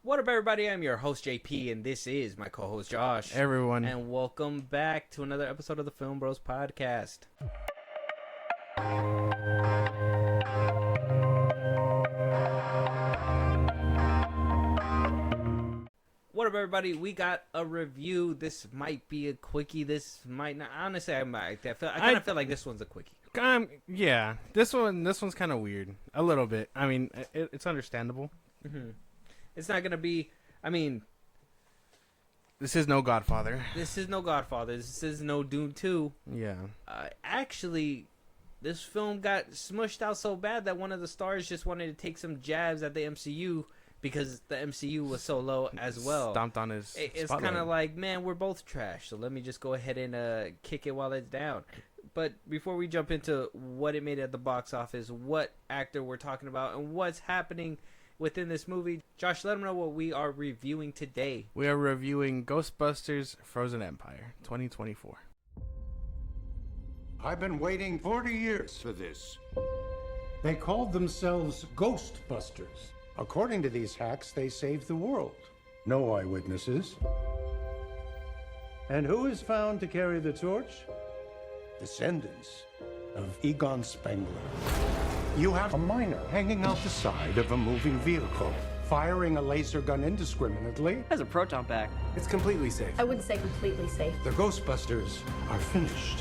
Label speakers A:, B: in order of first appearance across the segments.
A: What up, everybody? I'm your host, JP, and this is my co-host, Josh.
B: Everyone.
A: And welcome back to another episode of the FIlmBros podcast. What up, everybody? We got a review. This might be a quickie. This might not. Honestly, I might. I kind of feel like this one's a quickie.
B: Yeah. This one's kind of weird. A little bit. I mean, it's understandable.
A: Mm-hmm. It's not gonna be. I mean,
B: this is no Godfather.
A: This is no Godfather. This is no Dune 2.
B: Yeah.
A: Actually, this film got smushed out so bad that one of the stars just wanted to take some jabs at the MCU because the MCU was so low as well.
B: Stomped on his
A: It's kind of like, man, we're both trash, so let me just go ahead and kick it while it's down. But before we jump into what it made at the box office, what actor we're talking about, and what's happening within this movie, Josh, let them know what we are reviewing today.
B: We are reviewing GhostBusters Frozen Empire 2024.
C: I've been waiting 40 years for this.
D: They called themselves GhostBusters.
C: According to these hacks, they saved the world. No eyewitnesses.
D: And who is found to carry the torch?
C: Descendants of Egon Spengler. You have a miner hanging out the side of a moving vehicle, firing a laser gun indiscriminately.
E: It has a proton pack.
F: It's completely safe.
G: I wouldn't say completely safe.
C: The Ghostbusters are finished.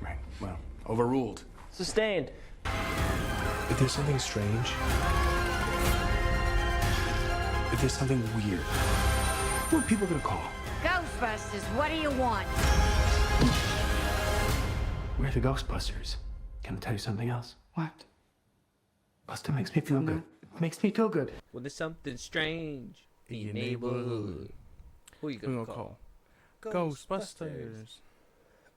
F: Right, well, overruled.
E: Sustained.
F: If there's something strange, if there's something weird, who are people gonna call?
G: Ghostbusters, what do you want?
F: We're the Ghostbusters. Can I tell you something else? What? Buster makes me feel good. It makes me feel good.
A: When there's something strange in your neighborhood, who you gonna call?
B: Ghostbusters.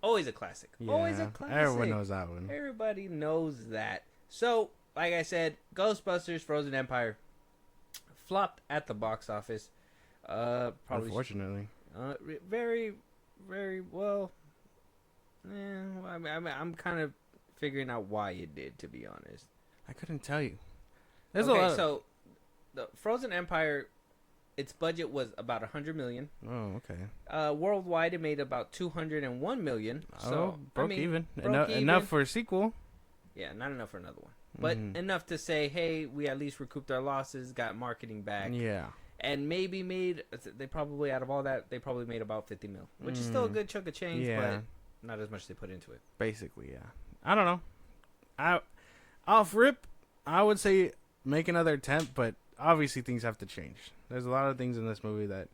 A: Always a classic.
B: Yeah,
A: Always a classic.
B: everyone knows that one.
A: Everybody knows that. So, like I said, Ghostbusters Frozen Empire flopped at the box office. Probably
B: Unfortunately.
A: very, very well. I'm kind of figuring out why it did, to be honest.
B: I couldn't tell you. There's
A: okay,
B: a lot
A: so the Frozen Empire, its budget was about $100 million.
B: Oh, okay.
A: Worldwide, it made about $201 million. So
B: broke even.
A: Broke even.
B: Enough for a sequel.
A: Yeah, not enough for another one, but enough to say, hey, we at least recouped our losses, got marketing back.
B: Yeah.
A: And maybe they probably, out of all that, they probably made about $50 million, which is still a good chunk of change, but not as much as they put into it.
B: Basically, yeah. I don't know. Off rip, I would say make another attempt, but obviously things have to change. There's a lot of things in this movie that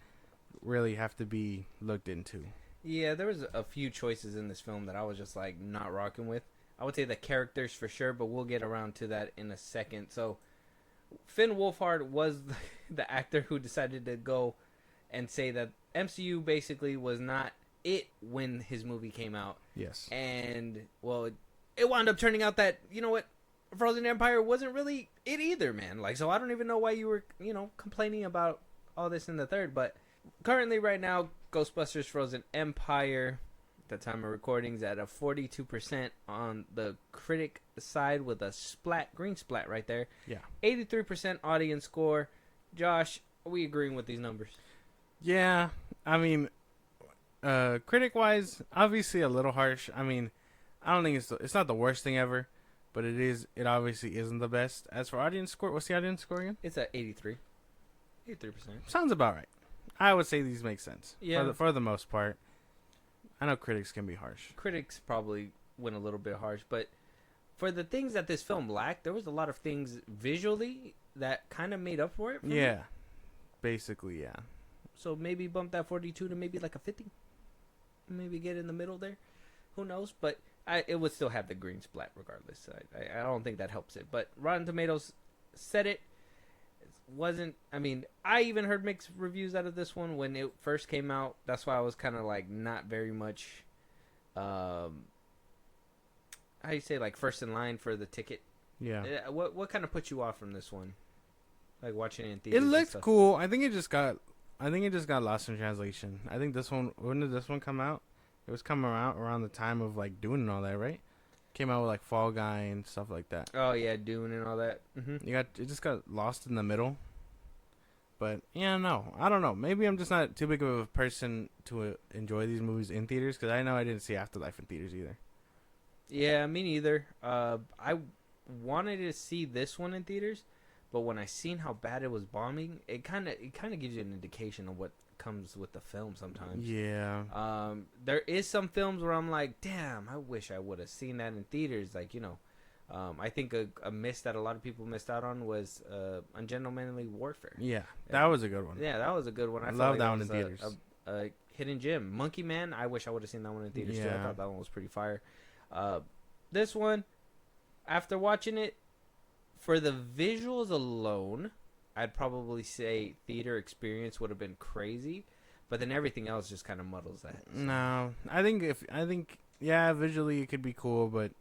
B: really have to be looked into.
A: Yeah, there was a few choices in this film that I was just like not rocking with. I would say the characters for sure, but we'll get around to that in a second. So Finn Wolfhard was the actor who decided to go and say that MCU basically was not it when his movie came out.
B: Yes.
A: And, well, it wound up turning out that, you know what, Frozen Empire wasn't really it either, man. Like, so I don't even know why you were, complaining about all this in the third. But currently right now, Ghostbusters Frozen Empire, at the time of recordings, at a 42% on the critic side with a green splat right there.
B: Yeah.
A: 83% audience score. Josh, are we agreeing with these numbers?
B: Yeah. I mean, critic-wise, obviously a little harsh. I mean, I don't think it's not the worst thing ever, but it obviously isn't the best. As for audience score, what's the audience score again?
A: It's at 83%.
B: Sounds about right. I would say these make sense.
A: Yeah.
B: For the most part. I know critics can be harsh.
A: Critics probably went a little bit harsh, but for the things that this film lacked, there was a lot of things visually that kind of made up for it.
B: Yeah. Basically, yeah.
A: So maybe bump that 42 to maybe like a 50. Maybe get in the middle there. Who knows? But it would still have the green splat regardless. I don't think that helps it. But Rotten Tomatoes said it. Wasn't, I mean, I even heard mixed reviews out of this one when it first came out. That's why I was kind of like not very much, how do you say, like first in line for the ticket.
B: Yeah.
A: What kind of put you off from this one? Like watching it in theaters.
B: It looked cool. I think it just got lost in translation. I think this one, when did this one come out? It was coming out around the time of like Dune and all that, right? Came out with like Fall Guy and stuff like that.
A: Oh yeah, Dune and all that.
B: It just got lost in the middle. But yeah, no, I don't know. Maybe I'm just not too big of a person to enjoy these movies in theaters, because I know I didn't see Afterlife in theaters either.
A: Yeah, me neither. I wanted to see this one in theaters, but when I seen how bad it was bombing, it kind of gives you an indication of what comes with the film sometimes.
B: Yeah.
A: There is some films where I'm like, damn, I wish I would have seen that in theaters. Like, I think a miss that a lot of people missed out on was Ungentlemanly Warfare.
B: Yeah, that was a good one.
A: Yeah, that was a good one.
B: I love that one in theaters.
A: A hidden gem. Monkey Man, I wish I would have seen that one in theaters too. I thought that one was pretty fire. This one, after watching it, for the visuals alone, I'd probably say theater experience would have been crazy, but then everything else just kind of muddles that. So.
B: No, I think visually it could be cool, but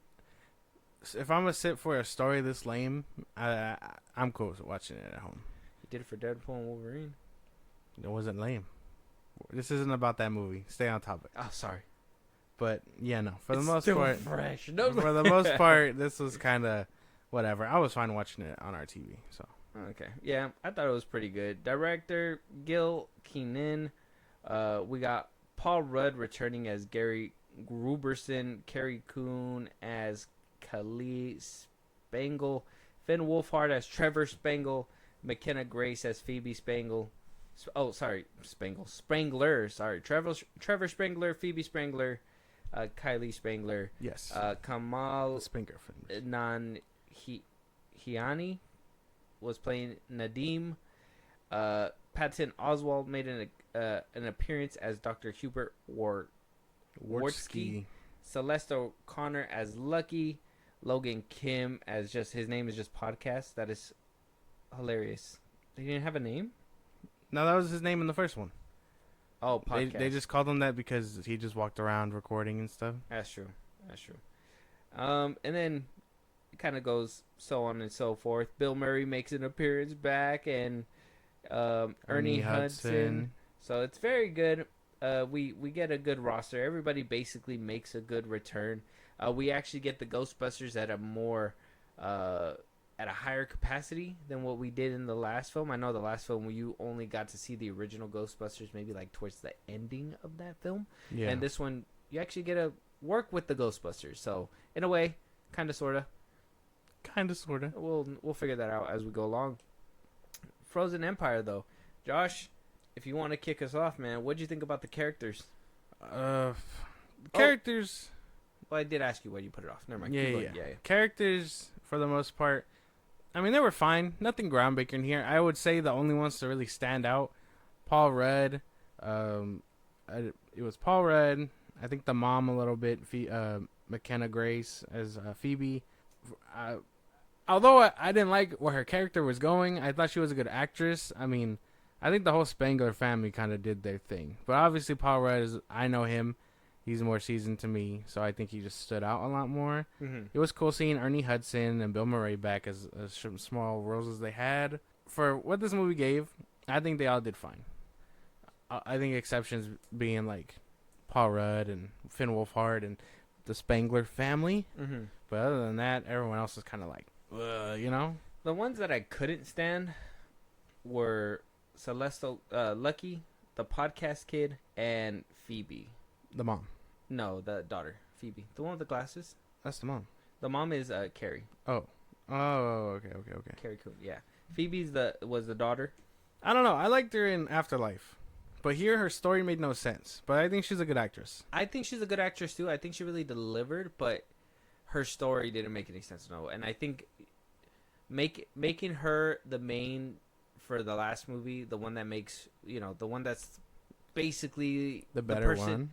B: if I'm gonna sit for a story this lame, I'm cool with watching it at home.
A: You did it for Deadpool and Wolverine.
B: It wasn't lame. This isn't about that movie. Stay on topic.
A: Oh, sorry.
B: But yeah, no. For
A: It's
B: the most
A: still
B: part,
A: fresh. No.
B: for the most part, this was kind of whatever. I was fine watching it on our TV. So
A: Okay. Yeah, I thought it was pretty good. Director Gil Keenan. We got Paul Rudd returning as Gary Gruberson, Carrie Coon as Khalil Spangle, Finn Wolfhard as Trevor Spangle, McKenna Grace as Phoebe Spangle. Spangler. Sorry, Trevor Spangler, Phoebe Spangler, Kylie Spangler.
B: yes,
A: Kamal
B: Springer films.
A: Hiani was playing Nadim. Patton Oswalt made an appearance as Dr. Hubert Wartsky. Celeste O'Connor as Lucky. Logan Kim as his name is just Podcast. That is hilarious. They didn't have a name?
B: No, that was his name in the first one.
A: Oh, Podcast.
B: They just called him that because he just walked around recording and stuff.
A: That's true. And then it kind of goes so on and so forth. Bill Murray makes an appearance back, and Ernie Hudson. So it's very good. We get a good roster. Everybody basically makes a good return. We actually get the Ghostbusters at a higher capacity than what we did in the last film. I know the last film you only got to see the original Ghostbusters maybe like towards the ending of that film.
B: Yeah.
A: And this one you actually get to work with the Ghostbusters. So in a way, kind of sorta. We'll figure that out as we go along. Frozen Empire though. Josh, if you want to kick us off, man, what'd you think about the characters?
B: Characters.
A: Well, I did ask you why you put it off. Never mind.
B: Yeah. Characters, for the most part, I mean, they were fine. Nothing groundbreaking here. I would say the only ones to really stand out, Paul Rudd. It was Paul Rudd. I think the mom a little bit. McKenna Grace as Phoebe. Although I didn't like where her character was going, I thought she was a good actress. I mean, I think the whole Spangler family kind of did their thing. But obviously, Paul Rudd I know him. He's more seasoned to me, so I think he just stood out a lot more. Mm-hmm. It was cool seeing Ernie Hudson and Bill Murray back as small roles as they had. For what this movie gave, I think they all did fine. I think exceptions being like Paul Rudd and Finn Wolfhard and the Spangler family. Mm-hmm. But other than that, everyone else is kind of like,
A: The ones that I couldn't stand were Celeste, Lucky, the Podcast Kid, and Phoebe.
B: The mom.
A: No, the daughter, Phoebe. The one with the glasses.
B: That's the mom.
A: The mom is Carrie.
B: Oh, okay.
A: Carrie Coon, yeah. Phoebe's was the daughter.
B: I don't know. I liked her in Afterlife. But here, her story made no sense. But I think she's a good actress.
A: I think she's a good actress, too. I think she really delivered, but her story didn't make any sense, no. And I think making her the main for the last movie, the one that makes, the one that's basically
B: the better one,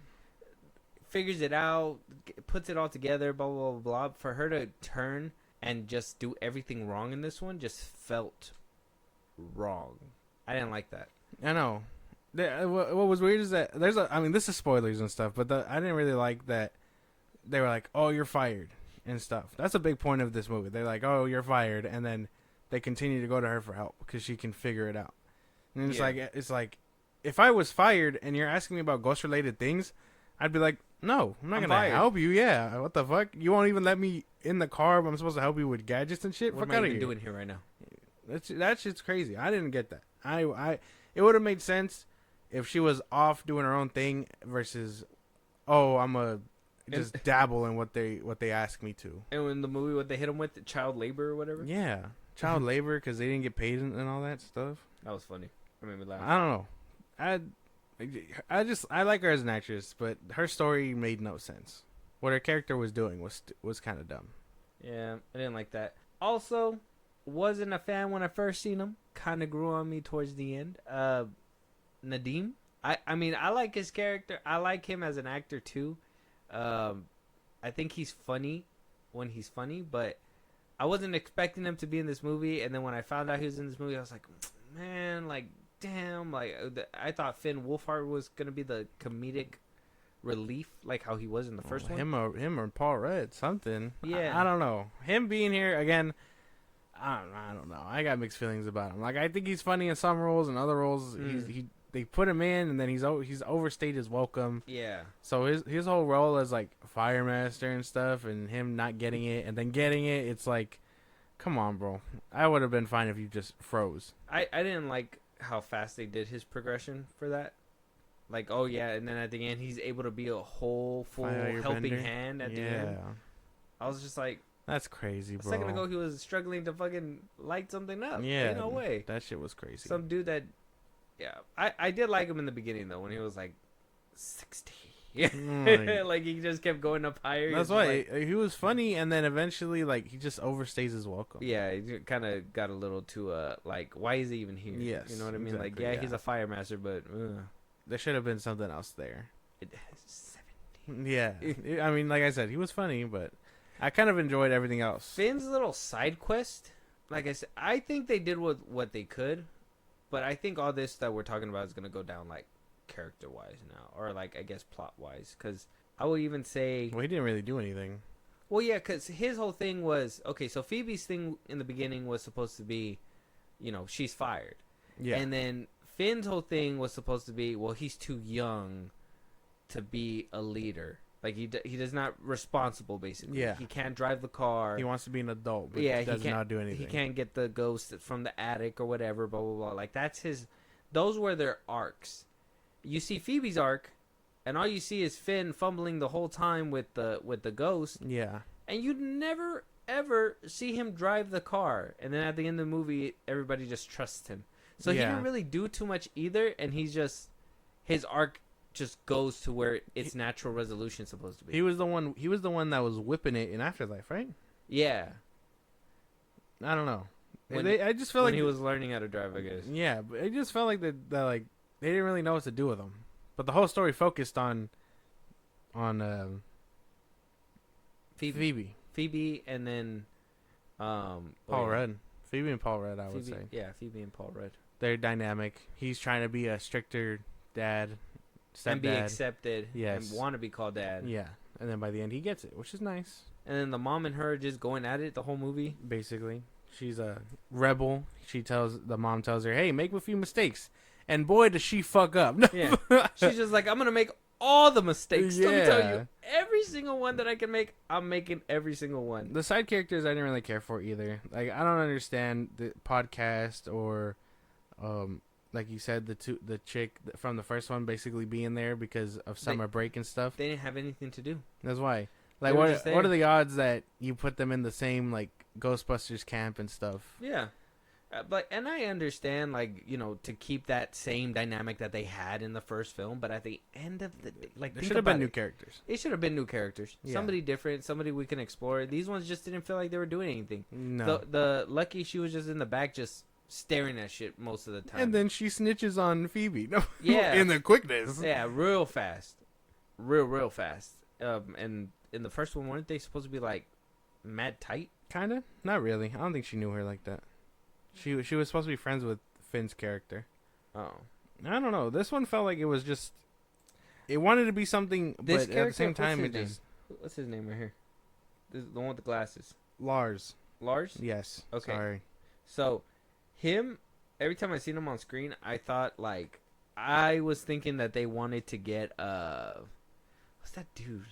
A: figures it out, puts it all together, blah, blah, blah, blah. For her to turn and just do everything wrong in this one just felt wrong. I didn't like that.
B: I know. What was weird is that this is spoilers and stuff, but I didn't really like that they were like, oh, you're fired and stuff. That's a big point of this movie. They're like, oh, you're fired, and then they continue to go to her for help because she can figure it out. And it's like, if I was fired and you're asking me about ghost-related things, I'd be like, no, I'm not going to help you. Yeah, what the fuck? You won't even let me in the car, but I'm supposed to help you with gadgets and shit?
A: What
B: fuck
A: am
B: out
A: I
B: of
A: even
B: here.
A: doing here right now?
B: That shit's crazy. I didn't get that. It would have made sense if she was off doing her own thing versus, oh, I'm a just dabble in what they ask me to.
A: And in the movie, what they hit him with, child labor or whatever.
B: Yeah, child labor because they didn't get paid and all that stuff.
A: That was funny. I made me laugh.
B: I don't know. I like her as an actress, but her story made no sense. What her character was doing was kind of dumb.
A: Yeah, I didn't like that. Also, wasn't a fan when I first seen him. Kind of grew on me towards the end. Nadim. I mean, I like his character. I like him as an actor too. I think he's funny when he's funny, but I wasn't expecting him to be in this movie. And then when I found out he was in this movie, I was like, man, like, damn. Like, I thought Finn Wolfhard was going to be the comedic relief, like how he was in the first one.
B: Him or Paul Rudd, something.
A: Yeah.
B: I don't know. Him being here, again, I don't know. I got mixed feelings about him. Like, I think he's funny in some roles, and other roles, they put him in, and then he's overstayed his welcome.
A: Yeah.
B: So his whole role as like fire master and stuff, and him not getting it and then getting it, it's like, come on, bro. I would have been fine if you just froze.
A: I didn't like how fast they did his progression for that. Like, oh yeah, and then at the end he's able to be a whole full helping hand at the end. I was just like,
B: that's crazy, bro.
A: A second ago he was struggling to fucking light something up.
B: Yeah,
A: no way.
B: That shit was crazy.
A: Some dude that. Yeah, I did like him in the beginning though when he was like 60. Like he just kept going up higher.
B: That's why he was funny, and then eventually like he just overstays his welcome.
A: Yeah, he kind of got a little too like, why is he even here?
B: Yes,
A: you know what I mean.
B: Exactly,
A: like he's a fire master, but
B: there should have been something else there.
A: It has 70.
B: Yeah, I mean, like I said, he was funny, but I kind of enjoyed everything else.
A: Finn's little side quest, like I said, I think they did what they could. But I think all this that we're talking about is going to go down, like, character-wise now. Or, like, I guess plot-wise. Because I will even say...
B: Well, he didn't really do anything.
A: Well, yeah, because his whole thing was... Okay, so Phoebe's thing in the beginning was supposed to be, you know, she's fired.
B: Yeah.
A: And then Finn's whole thing was supposed to be, well, he's too young to be a leader. Like, he does not responsible, basically.
B: Yeah.
A: He can't drive the car.
B: He wants to be an adult, but
A: yeah,
B: does not do anything.
A: He can't get the ghost from the attic or whatever, blah, blah, blah. Like, that's his... Those were their arcs. You see Phoebe's arc, and all you see is Finn fumbling the whole time with the ghost.
B: Yeah.
A: And you'd never, ever see him drive the car. And then at the end of the movie, everybody just trusts him. So he didn't really do too much either, and he's just... His arc... just goes to where its natural resolution is supposed to be.
B: He was the one that was whipping it in Afterlife, right?
A: Yeah.
B: I don't know.
A: I
B: just felt like
A: he was learning how to drive, I guess.
B: Yeah, but it just felt like that like they didn't really know what to do with him. But the whole story focused on Phoebe,
A: and then
B: Paul Rudd. Phoebe and Paul Rudd, I would say.
A: Yeah, Phoebe and Paul Rudd.
B: They're dynamic. He's trying to be a stricter dad.
A: And be accepted.
B: Yes.
A: And want to be called dad.
B: Yeah. And then by the end, he gets it, which is nice.
A: And then the mom and her just going at it the whole movie.
B: Basically. She's a rebel. The mom tells her, hey, make a few mistakes. And boy, does she fuck up.
A: Yeah. She's just like, I'm going to make all the mistakes. Let me tell you. Every single one that I can make, I'm making every single one.
B: The side characters I didn't really care for either. Like, I don't understand the podcast or... like you said, the chick from the first one basically being there because of summer break and stuff.
A: They didn't have anything to do.
B: That's why. Like, what are the odds that you put them in the same, like, Ghostbusters camp and stuff?
A: Yeah. And I understand, like, you know, to keep that same dynamic that they had in the first film, but at the end of the day, like,
B: there should have been new characters.
A: It should have been new characters. Yeah. Somebody different, somebody we can explore. These ones just didn't feel like they were doing anything.
B: No.
A: The Lucky, she was just in the back just staring at shit most of the time.
B: And then she snitches on Phoebe. No,
A: yeah.
B: In the quickness.
A: Yeah, real fast. Real fast. And in the first one, weren't they supposed to be, like, mad tight?
B: Kinda? Not really. I don't think she knew her like that. She was supposed to be friends with Finn's character.
A: Oh.
B: I don't know. This one felt like it was just... It wanted to be something, but at the same time, it just...
A: What's his name right here? The one with the glasses.
B: Lars.
A: Lars?
B: Yes.
A: Okay.
B: Sorry.
A: So... Him, every time I seen him on screen, I thought, like, I was thinking that they wanted to get, what's that dude?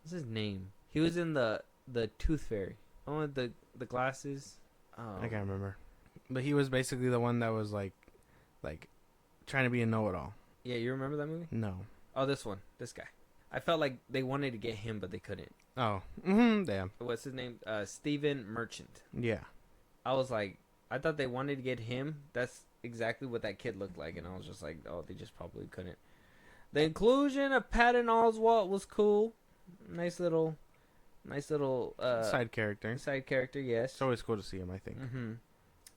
A: What's his name? He was in the Tooth Fairy. Oh, with the glasses.
B: I can't remember. But he was basically the one that was, like, like trying to be a know-it-all.
A: Yeah, you remember that movie?
B: No.
A: Oh, this guy. I felt like they wanted to get him, but they couldn't.
B: Oh, damn.
A: What's his name? Stephen Merchant.
B: Yeah.
A: I was like, I thought they wanted to get him. That's exactly what that kid looked like, and I was just like, oh, they just probably couldn't. The inclusion of Patton Oswalt was cool. Nice little
B: Side character.
A: Side character, yes.
B: It's always cool to see him, I think.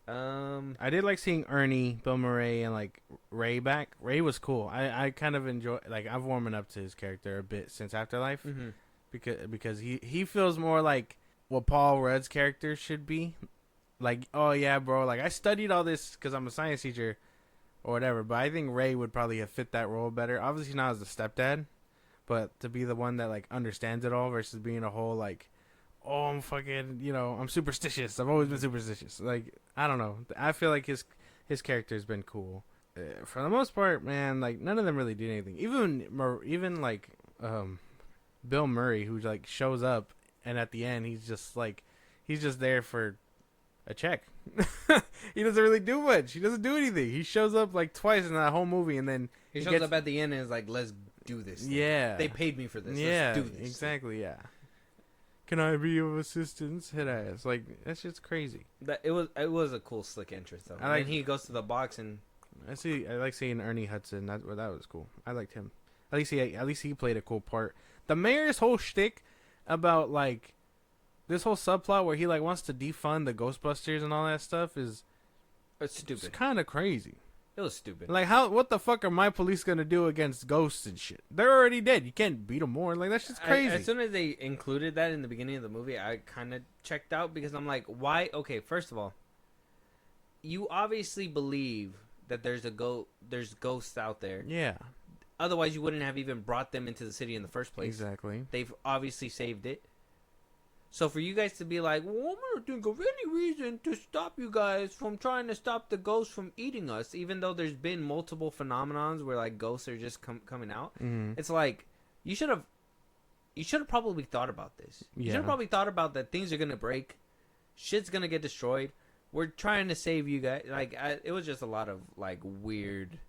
A: I
B: did like seeing Ernie, Bill Murray, and like Ray back. Ray was cool. I kind of enjoy, like, I've warming up to his character a bit since Afterlife, because he feels more like what Paul Rudd's character should be. Like, oh yeah, bro, like I studied all this because I'm a science teacher or whatever. But I think Ray would probably have fit that role better. Obviously not as the stepdad, but to be the one that like understands it all versus being a whole like, oh, I'm fucking, I'm superstitious. I've always been superstitious. Like, I don't know. I feel like his character's been cool. For the most part, man, like, none of them really did anything. Even like, Bill Murray, who, like, shows up, and at the end, he's just there for a check. He doesn't really do much. He doesn't do anything. He shows up, like, twice in that whole movie, and then
A: he shows up at the end and is like, let's do this thing.
B: Yeah.
A: They paid me for this.
B: Yeah,
A: let's do this.
B: exactly, yeah. Can I be of assistance? Hit ass. Like, that's just crazy.
A: It was a cool, slick entrance, though. And he goes to the box and...
B: I like seeing Ernie Hudson. That was cool. I liked him. At least he played a cool part. The mayor's whole shtick about, like, this whole subplot where he, like, wants to defund the Ghostbusters and all that stuff is...
A: It's stupid.
B: It's kind of crazy.
A: It was stupid.
B: Like, what the fuck are my police gonna do against ghosts and shit? They're already dead. You can't beat them more. Like, that's just crazy.
A: As soon as they included that in the beginning of the movie, I kind of checked out because I'm like, why? Okay, first of all, you obviously believe that there's ghosts out there.
B: Yeah.
A: Otherwise, you wouldn't have even brought them into the city in the first place.
B: Exactly.
A: They've obviously saved it. So for you guys to be like, well, I'm going to think of any reason to stop you guys from trying to stop the ghosts from eating us, even though there's been multiple phenomenons where, like, ghosts are just coming out.
B: Mm-hmm.
A: It's like, you should have probably thought about this. You should have probably thought about that things are going to break. Shit's going to get destroyed. We're trying to save you guys. Like, it was just a lot of, like, weird.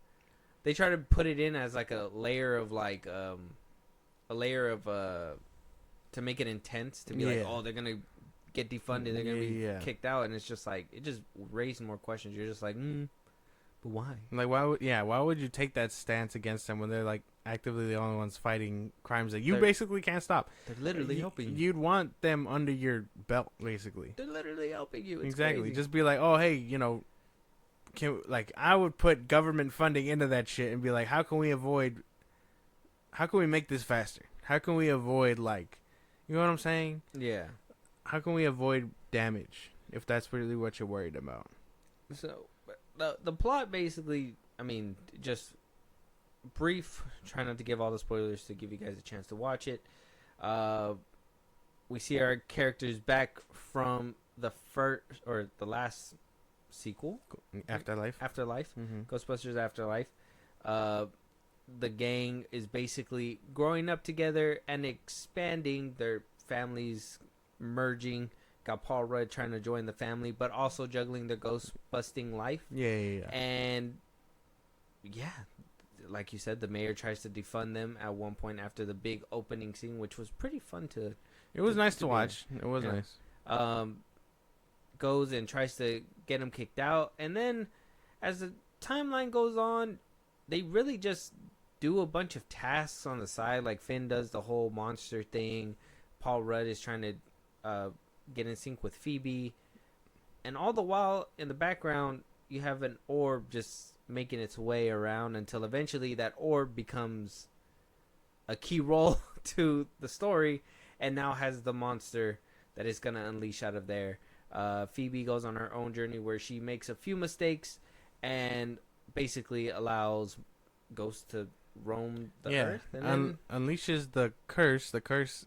A: They try to put it in as, like, a layer of, to make it intense, to be like, oh, they're gonna get defunded, they're gonna be kicked out, and it's just like, it just raised more questions. You're just like, but why?
B: Like, why would you take that stance against them when they're, like, actively the only ones fighting crimes that you basically can't stop?
A: They're literally helping you.
B: You'd want them under your belt, basically.
A: They're literally helping you. It's
B: exactly.
A: crazy.
B: Just be like, oh, hey, I would put government funding into that shit and be like, how can we make this faster? How can we avoid, like, you know what I'm saying?
A: Yeah.
B: How can we avoid damage if that's really what you're worried about?
A: So, the plot basically, I mean, just brief. Try not to give all the spoilers to give you guys a chance to watch it. We see our characters back from the first or the last sequel,
B: Afterlife. Mm-hmm.
A: Ghostbusters Afterlife. The gang is basically growing up together and expanding. Their families merging. Got Paul Rudd trying to join the family, but also juggling their ghost busting life.
B: Yeah.
A: And yeah, like you said, the mayor tries to defund them at one point after the big opening scene, which was pretty fun to.
B: It was nice to watch. It was nice.
A: Goes and tries to get him kicked out, and then as the timeline goes on, they really just do a bunch of tasks on the side. Like Finn does the whole monster thing. Paul Rudd is trying to get in sync with Phoebe. And all the while, in the background, you have an orb just making its way around until eventually that orb becomes a key role to the story and now has the monster that is going to unleash out of there. Phoebe goes on her own journey where she makes a few mistakes and basically allows ghosts to roam the earth and then
B: unleashes the curse. The curse,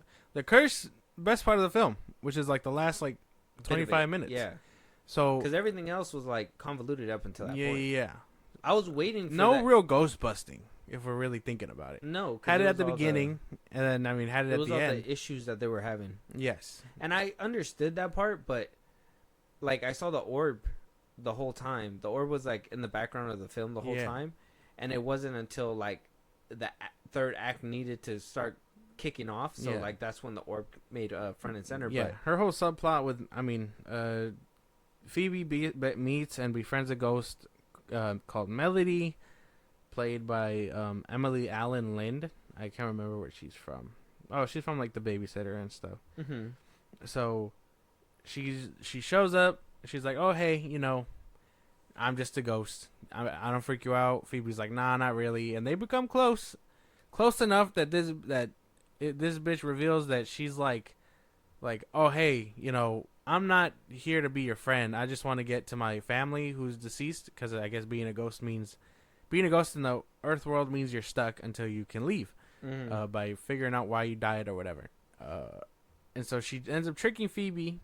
B: best part of the film, which is like the last like 25 minutes.
A: Yeah.
B: So
A: because everything else was like convoluted up until that point.
B: Yeah.
A: I was waiting for
B: no real ghost busting if we're really thinking about it.
A: No,
B: had it at the beginning, and then had it at the end.
A: The issues that they were having.
B: Yes,
A: and I understood that part, but like I saw the orb the whole time. The orb was like in the background of the film the whole
B: Yeah.
A: time, and it wasn't until like the third act needed to start kicking off. So
B: Yeah.
A: like that's when the orb made front and center.
B: Yeah, her whole subplot with, Phoebe meets and befriends a ghost called Melody, played by Emily Allen Lind. I can't remember where she's from. Oh, she's from like The Babysitter and stuff.
A: Mm-hmm.
B: So she shows up. She's like, "Oh, hey, I'm just a ghost. I don't freak you out." Phoebe's like, "Nah, not really." And they become close enough that this bitch reveals that she's like, "Oh, hey, I'm not here to be your friend. I just want to get to my family who's deceased, because I guess being a ghost in the Earth world means you're stuck until you can leave, by figuring out why you died or whatever." And so she ends up tricking Phoebe,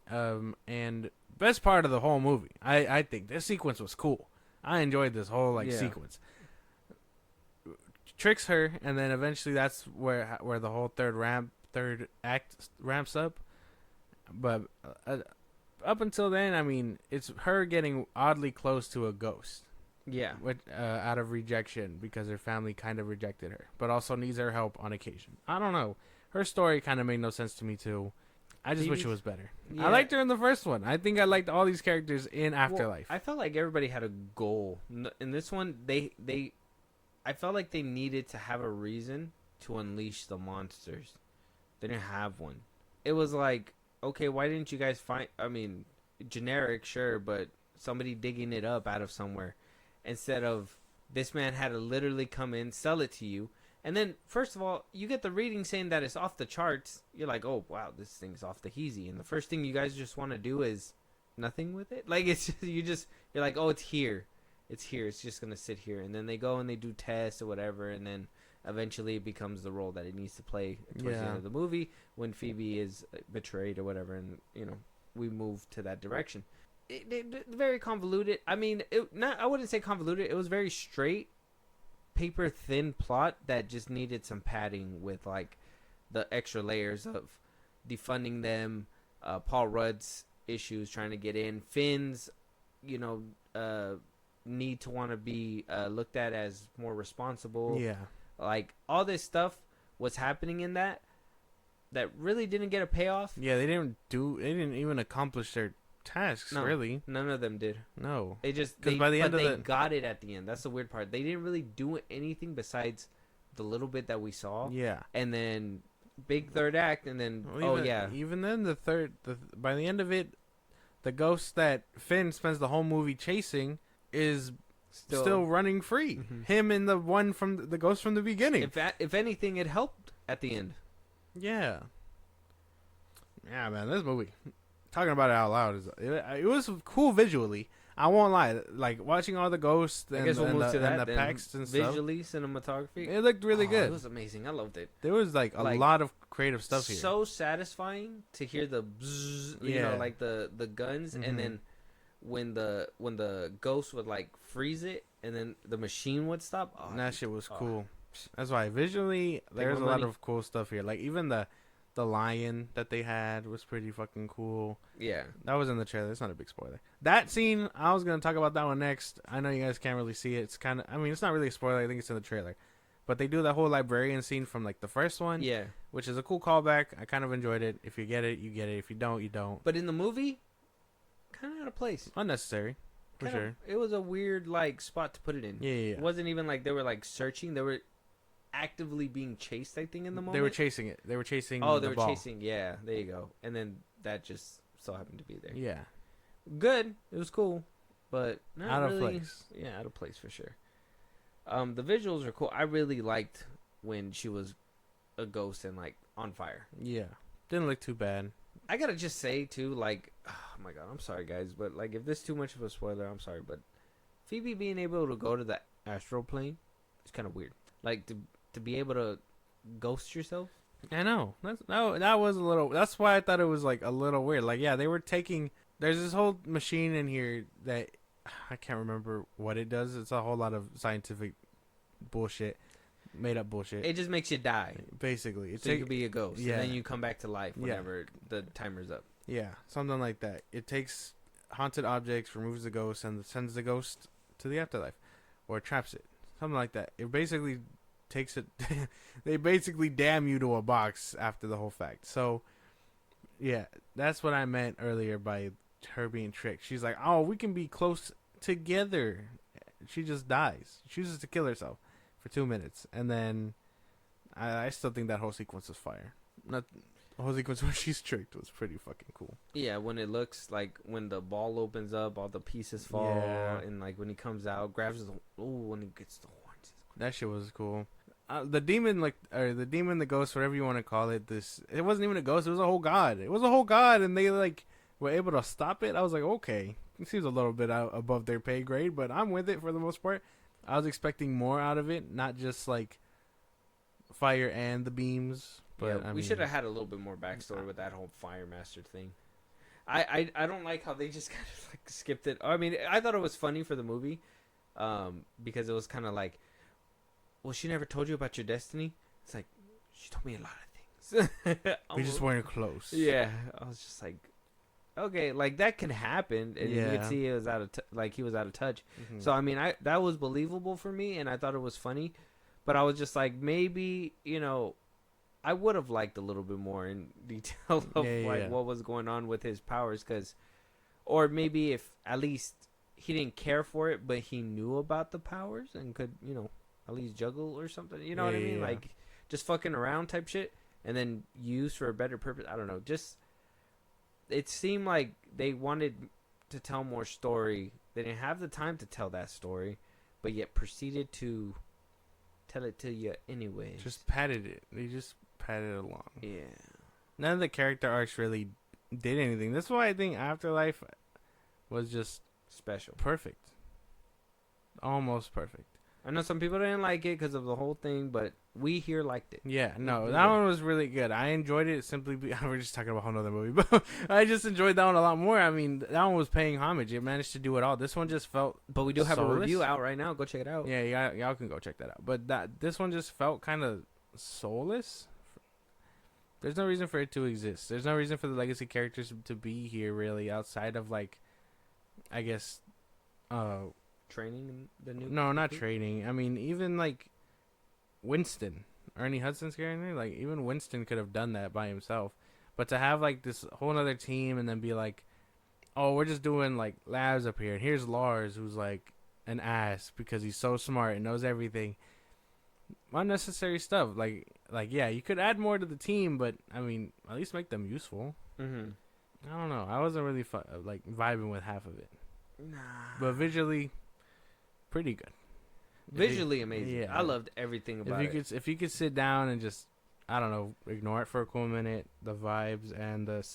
B: and best part of the whole movie, I think this sequence was cool. I enjoyed this whole sequence. Tricks her, and then eventually that's where the whole third act ramps up. But up until then, I mean, it's her getting oddly close to a ghost.
A: Yeah.
B: Out of rejection, because her family kind of rejected her, but also needs her help on occasion. I don't know. Her story kind of made no sense to me too. I just wish it was better.
A: Yeah.
B: I liked her in the first one. I think I liked all these characters in Afterlife.
A: Well, I felt like everybody had a goal. In this one, I felt like they needed to have a reason to unleash the monsters. They didn't have one. It was like, okay, why didn't you guys find... I mean, generic, sure, but somebody digging it up out of somewhere. Instead of, this man had to literally come in, sell it to you. And then, first of all, you get the reading saying that it's off the charts. You're like, oh, wow, this thing's off the heezy. And the first thing you guys just want to do is nothing with it. Like, it's just, you're like, oh, it's here. It's here. It's just going to sit here. And then they go and they do tests or whatever. And then eventually it becomes the role that it needs to play towards the end of the movie when Phoebe is betrayed or whatever. And, we move to that direction. It very convoluted. I mean, I wouldn't say convoluted. It was very straight, paper thin plot that just needed some padding with like the extra layers of defunding them, Paul Rudd's issues trying to get in, Finn's need to want to be looked at as more responsible.
B: Yeah,
A: like all this stuff was happening in that really didn't get a payoff.
B: Yeah, they didn't even accomplish their tasks.
A: No,
B: really,
A: none of them did.
B: No,
A: They just
B: by the end of
A: they got it at the end. That's the weird part. They didn't really do anything besides the little bit that we saw.
B: Yeah,
A: And then big third act, and then
B: even then by the end of it, the ghost that Finn spends the whole movie chasing is still running free.
A: Mm-hmm.
B: Him and the one from the ghost from the beginning.
A: If anything, it helped at the end.
B: Yeah, man, this movie. Talking about it out loud, it was cool visually. I won't lie. Like, watching all the ghosts and,
A: I guess we'll move to that.
B: and the
A: then.
B: packs and stuff.
A: Visually, cinematography.
B: It looked really good.
A: It was amazing. I loved it.
B: There was like a lot of creative stuff here.
A: So satisfying to hear the bzzz, like the guns,
B: Mm-hmm.
A: and then when the ghost would like freeze it, and then the machine would stop. Oh,
B: And that shit was cool. That's why visually there's a lot of cool stuff here. Like even the lion that they had was pretty fucking cool.
A: Yeah.
B: That was in the trailer. It's not a big spoiler. That scene, I was gonna talk about that one next. I know you guys can't really see it. It's kind of, I mean, it's not really a spoiler. I think it's in the trailer. But they do that whole librarian scene from like the first one.
A: Yeah.
B: Which is a cool callback. I kind of enjoyed it. If you get it, you get it. If you don't, you don't.
A: But in the movie, kind of out of place.
B: Unnecessary. For sure.
A: It was a weird like spot to put it in.
B: Yeah.
A: It wasn't even like they were like searching. They were actively being chased, I think, in the moment.
B: They were chasing it. They were chasing
A: Oh,
B: the
A: they were
B: ball.
A: chasing. Yeah, there you go. And then that just so happened to be there.
B: Yeah.
A: Good. It was cool, but not
B: Out of
A: really,
B: place.
A: Yeah, out of place for sure. The visuals are cool. I really liked when she was a ghost and like on fire.
B: Yeah. Didn't look too bad.
A: I gotta just say too, like, oh my god, I'm sorry guys, but like if this is too much of a spoiler, I'm sorry, but Phoebe being able to go to the astral plane is kind of weird. Like to be able to ghost yourself.
B: I know. That was a little. That's why I thought it was like a little weird. Like, yeah, they were taking. There's this whole machine in here that I can't remember what it does. It's a whole lot of scientific bullshit, made up bullshit.
A: It just makes you die.
B: Basically,
A: So you could be a ghost,
B: Yeah.
A: and then you come back to life whenever the timer's up.
B: Yeah, something like that. It takes haunted objects, removes the ghost, and sends the ghost to the afterlife, or traps it, something like that. It basically takes it. They basically damn you to a box after the whole fact. So, yeah, that's what I meant earlier by her being tricked. She's like, "Oh, we can be close together." She just dies. She chooses to kill herself for 2 minutes, and then I still think that whole sequence was fire. Not the whole sequence where she's tricked was pretty fucking cool.
A: Yeah, when it looks like when the ball opens up, all the pieces fall, and like when he comes out, grabs the when he gets the horns.
B: That shit was cool. The demon, the ghost, whatever you want to call it, it wasn't even a ghost. It was a whole god. It was a whole god, and they like were able to stop it. I was like, okay, it seems a little bit out above their pay grade, but I'm with it for the most part. I was expecting more out of it, not just like fire and the beams. But
A: yeah, we should have had a little bit more backstory with that whole Fire Master thing. I don't like how they just kind of like skipped it. I mean, I thought it was funny for the movie, because it was kind of like, well, she never told you about your destiny. It's like, she told me a lot of things.
B: We just weren't close.
A: Yeah, I was just like, okay, like that can happen, and you could see it was he was out of touch.
B: Mm-hmm.
A: So I mean, that was believable for me, and I thought it was funny, but I was just like, maybe I would have liked a little bit more in detail of what was going on with his powers, or maybe if at least he didn't care for it, but he knew about the powers and could at least juggle or something. You know what I mean? Like just fucking around type shit, and then use for a better purpose. I don't know. Just it seemed like they wanted to tell more story. They didn't have the time to tell that story, but yet proceeded to tell it to you anyway.
B: Just padded it. They just padded it along.
A: Yeah.
B: None of the character arcs really did anything. That's why I think Afterlife was just
A: special.
B: Perfect. Almost perfect.
A: I know some people didn't like it because of the whole thing, but we here liked it.
B: Yeah, no, that one was really good. I enjoyed it simply. We're just talking about a whole nother movie, but I just enjoyed that one a lot more. I mean, that one was paying homage. It managed to do it all. This one just felt.
A: But we do have
B: soulless.
A: a review out right now. Go check it out.
B: Yeah, y'all can go check that out. But this one just felt kind of soulless. There's no reason for it to exist. There's no reason for the legacy characters to be here, really, outside of like, I guess,
A: training the new.
B: No, not training. I mean, even like Winston, Ernie Hudson's character, like even Winston could have done that by himself. But to have like this whole other team and then be like, oh, we're just doing like labs up here, and here's Lars, who's like an ass because he's so smart and knows everything. Unnecessary stuff. Like yeah, you could add more to the team, but I mean, at least make them useful.
A: Mm-hmm.
B: I don't know. I wasn't really like vibing with half of it.
A: Nah.
B: But visually, pretty good.
A: Visually amazing.
B: Yeah.
A: I loved everything about it.
B: If you could sit down and just, I don't know, ignore it for a cool minute, the vibes and the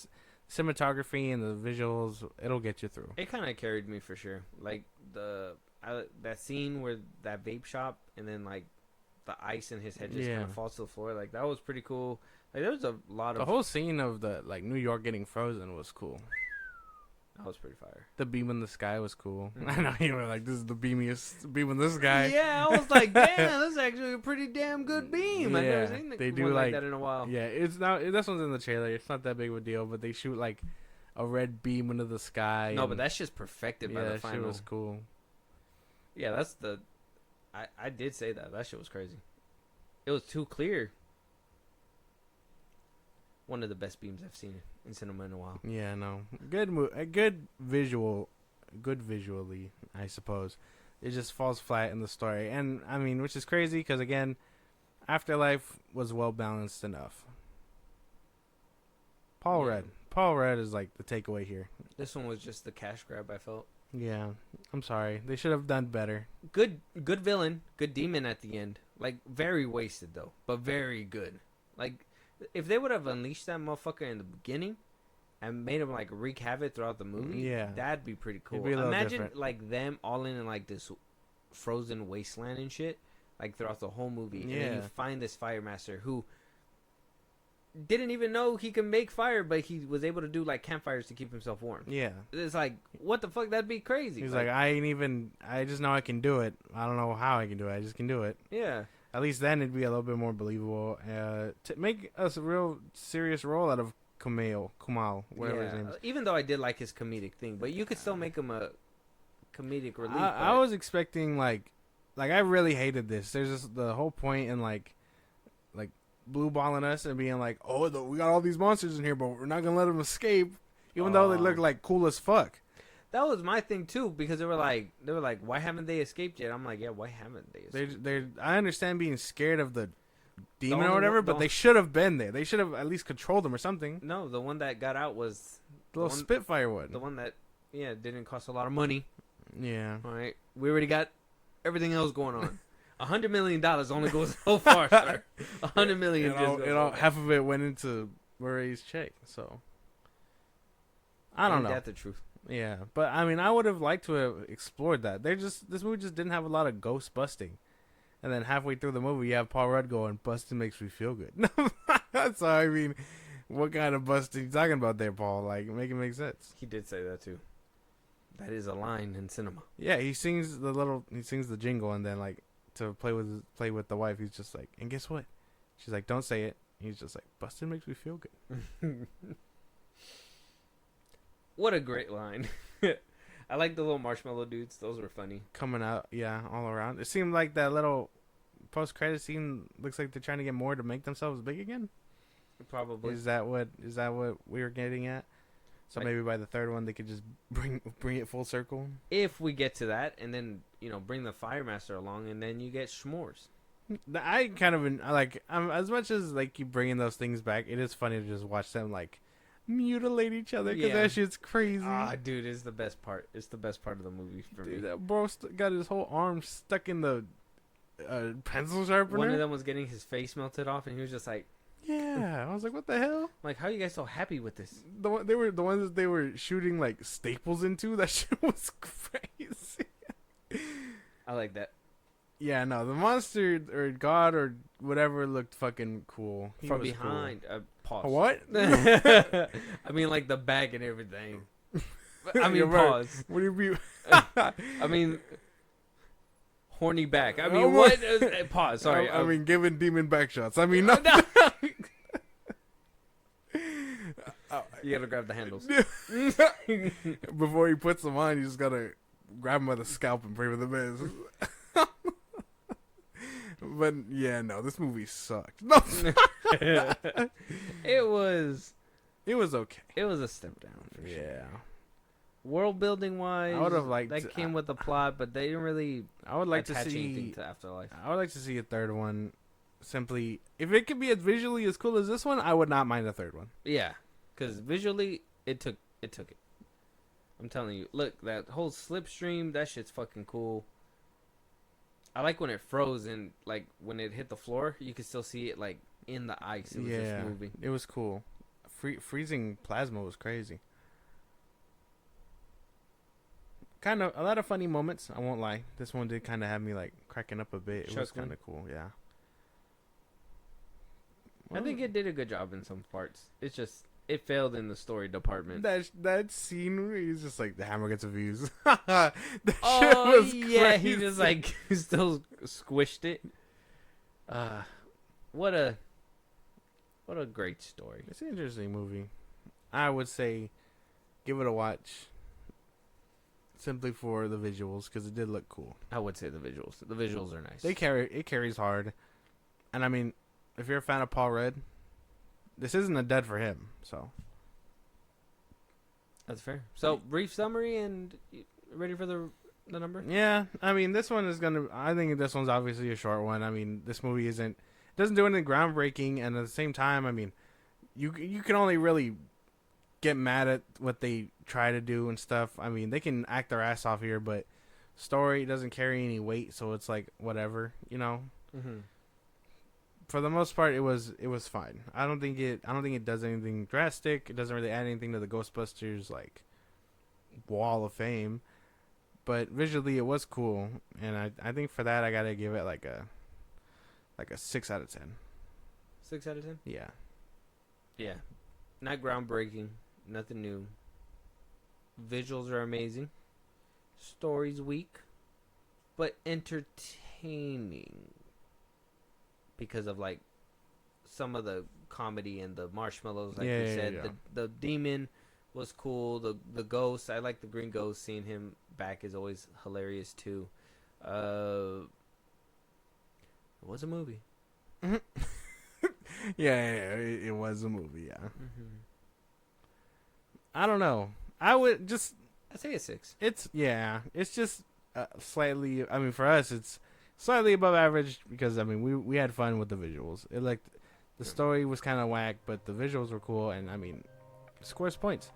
B: cinematography and the visuals, it'll get you through.
A: It kind of carried me for sure. Like that scene where that vape shop and then like the ice in his head just kind of falls to the floor. Like that was pretty cool. Like there was a lot of
B: the whole scene of the like New York getting frozen was cool.
A: That was pretty fire.
B: The beam in the sky was cool. Mm-hmm. I know you were like, this is the beamiest beam in the sky.
A: Yeah, I was like, damn, this is actually a pretty damn good beam.
B: Yeah,
A: I've never seen
B: they do
A: one like that in a while.
B: Yeah, it's not. This one's in the trailer. It's not that big of a deal, but they shoot like a red beam into the sky.
A: No, but that's just perfected by the
B: that
A: final.
B: Shit was cool.
A: Yeah, that's the. I did say that. That shit was crazy. It was too clear. One of the best beams I've seen in cinema in a while.
B: Yeah, no, good visually, I suppose. It just falls flat in the story, and I mean, which is crazy because again, Afterlife was well balanced enough. Paul Rudd is like the takeaway here.
A: This one was just the cash grab. I felt.
B: Yeah, I'm sorry. They should have done better.
A: Good villain, good demon at the end. Like very wasted though, but very good. Like if they would have unleashed that motherfucker in the beginning and made him like wreak havoc throughout the movie, that'd be pretty cool.
B: Be
A: Imagine
B: different.
A: like them all in like this frozen wasteland and shit, like throughout the whole movie. And then you find this fire master who didn't even know he could make fire, but he was able to do like campfires to keep himself warm.
B: Yeah.
A: It's like, what the fuck? That'd be crazy.
B: He's like, I just know I can do it. I don't know how I can do it. I just can do it.
A: Yeah.
B: At least then it'd be a little bit more believable. To make a real serious role out of Kumail, whatever his name is.
A: Even though I did like his comedic thing, but you could still make him a comedic relief.
B: I was expecting like I really hated this. There's just the whole point in like blue balling us and being like, oh, we got all these monsters in here, but we're not gonna let them escape, even though they look like cool as fuck.
A: That was my thing too, because they were like, why haven't they escaped yet? I'm like, yeah, why haven't they escaped?
B: I understand being scared of the demon or whatever, but they should have been there. They should have at least controlled them or something.
A: No, the one that got out was
B: the little Spitfire one.
A: The one that didn't cost a lot of money.
B: Yeah.
A: All right, we already got everything else going on. $100 million only goes so far, sir. $100 million.
B: Half of it went into Murray's check, so I don't know.
A: That's the truth.
B: Yeah, but I mean, I would have liked to have explored that. This movie just didn't have a lot of ghost busting, and then halfway through the movie, you have Paul Rudd going, "Busting makes me feel good." So I mean, what kind of busting you talking about there, Paul? Like, make it make sense.
A: He did say that too. That is a line in cinema.
B: Yeah, he sings the jingle, and then like to play with the wife, he's just like, and guess what? She's like, don't say it. He's just like, busting makes me feel good.
A: What a great line. I like the little marshmallow dudes. Those were funny.
B: Coming out, yeah, all around. It seemed like that little post-credit scene looks like they're trying to get more to make themselves big again.
A: Probably.
B: Is that what we were getting at? So maybe by the third one they could just bring it full circle.
A: If we get to that, and then bring the Fire Master along, and then you get s'mores.
B: I kind of like as much as like you bringing those things back, it is funny to just watch them like mutilate each other because that shit's crazy.
A: Ah, dude, it's the best part. It's the best part of the movie for me.
B: That bro got his whole arm stuck in the pencil sharpener.
A: One of them was getting his face melted off, and he was just like,
B: yeah. I was like, what the hell?
A: Like, how are you guys so happy with this?
B: The ones that they were shooting like staples into. That shit was crazy.
A: I like that.
B: Yeah, no, the monster or god or whatever looked fucking cool.
A: From behind.
B: Cool.
A: Pause.
B: What?
A: I mean, like the bag and everything. I mean, pause.
B: What do you mean?
A: I mean, horny back. I mean, what? Pause. Sorry.
B: I mean, giving demon back shots. I mean, no.
A: You gotta grab the handles.
B: Before he puts them on, you just gotta grab him by the scalp and pray for the best. But yeah, no, this movie sucked. No.
A: It was
B: okay.
A: It was a step down for sure.
B: Yeah.
A: World building wise,
B: I would have liked
A: that came with the plot, but they didn't really.
B: I would like to
A: attach
B: see
A: anything to Afterlife.
B: I would like to see a third one. Simply, if it could be as visually as cool as this one, I would not mind a third one.
A: Yeah, because visually, it took it. I'm telling you, look, that whole slipstream, that shit's fucking cool. I like when it froze and like when it hit the floor, you could still see it like in the ice. It was just moving.
B: It was cool. Freezing plasma was crazy. Kind of a lot of funny moments. I won't lie. This one did kind of have me like cracking up a bit. It was kind of cool. Yeah.
A: I think it did a good job in some parts. It's just it failed in the story department.
B: That scene where he's just like the hammer gets a fuse. That shit was
A: yeah,
B: crazy.
A: he just like still squished it. What a great story.
B: It's an interesting movie. I would say give it a watch. Simply for the visuals, because it did look cool.
A: I would say the visuals. The visuals are nice.
B: It carries hard, and I mean, if you're a fan of Paul Rudd, this isn't a dud for him. So
A: that's fair. So brief summary, and ready for the number?
B: Yeah, I mean, this one is gonna. I think this one's obviously a short one. I mean, this movie doesn't do anything groundbreaking, and at the same time, I mean, you can only really get mad at what they try to do and stuff. I mean, they can act their ass off here, but story doesn't carry any weight, so it's like whatever, you know.
A: Mm-hmm.
B: For the most part, it was fine. I don't think it does anything drastic. It doesn't really add anything to the Ghostbusters like wall of fame, but visually it was cool, and I think for that I gotta give it like a 6 out of 10.
A: 6 out of 10.
B: Yeah.
A: Yeah, not groundbreaking. Nothing new. Visuals are amazing. Story's weak, but entertaining because of like some of the comedy and the marshmallows, like
B: Yeah,
A: you
B: yeah,
A: said.
B: yeah.
A: The demon was cool. The ghost, I like the green ghost. Seeing him back is always hilarious too. It was a movie.
B: It was a movie. Yeah,
A: Mm-hmm.
B: I don't know. I would just.
A: I'd say a 6.
B: It's just slightly. I mean, for us, it's slightly above average because I mean we had fun with the visuals. It like the story was kind of whack, but the visuals were cool, and I mean, scores points.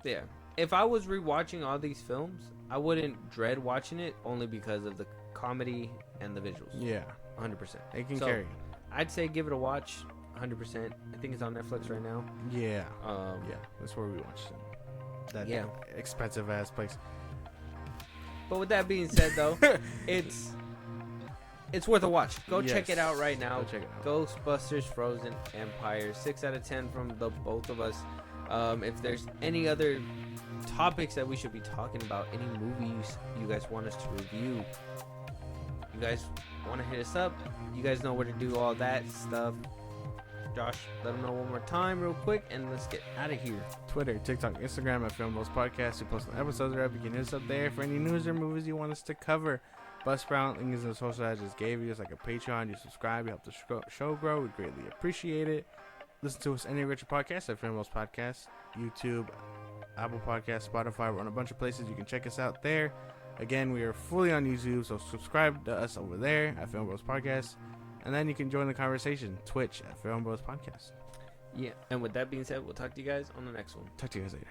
A: Yeah. If I was rewatching all these films, I wouldn't dread watching it only because of the comedy and the visuals.
B: Yeah,
A: 100%.
B: they can
A: So,
B: carry.
A: I'd say give it a watch. 100%. I think it's on Netflix right now.
B: Yeah,
A: Um,
B: yeah, that's where we watched it. That
A: Yeah.
B: expensive ass place.
A: But with that being said, though, it's worth a watch. Go check it
B: Yes.
A: out right now.
B: Go check it out.
A: GhostBusters Frozen Empire. 6 out of 10 from the both of us. If there's any other topics that we should be talking about, any movies you guys want us to review, you guys want to hit us up, you guys know where to do all that stuff. Josh, let them know one more time real quick, and let's get out of here.
B: Twitter, TikTok, Instagram at FIlmBros Podcast. We post episodes are up. You can hit us up there for any news or movies you want us to cover. Buzzsprout, link is in the social I just gave you. It's like a Patreon. You subscribe, you help the show grow. We greatly appreciate it. Listen to us any Richard podcast at FIlmBros Podcast, YouTube, Apple Podcast, Spotify. We're on a bunch of places. You can check us out there. Again, we are fully on YouTube, so subscribe to us over there at FIlmBros Podcast. And then you can join the conversation, Twitch at FIlmBros Podcast.
A: Yeah, and with that being said, we'll talk to you guys on the next one.
B: Talk to you guys later.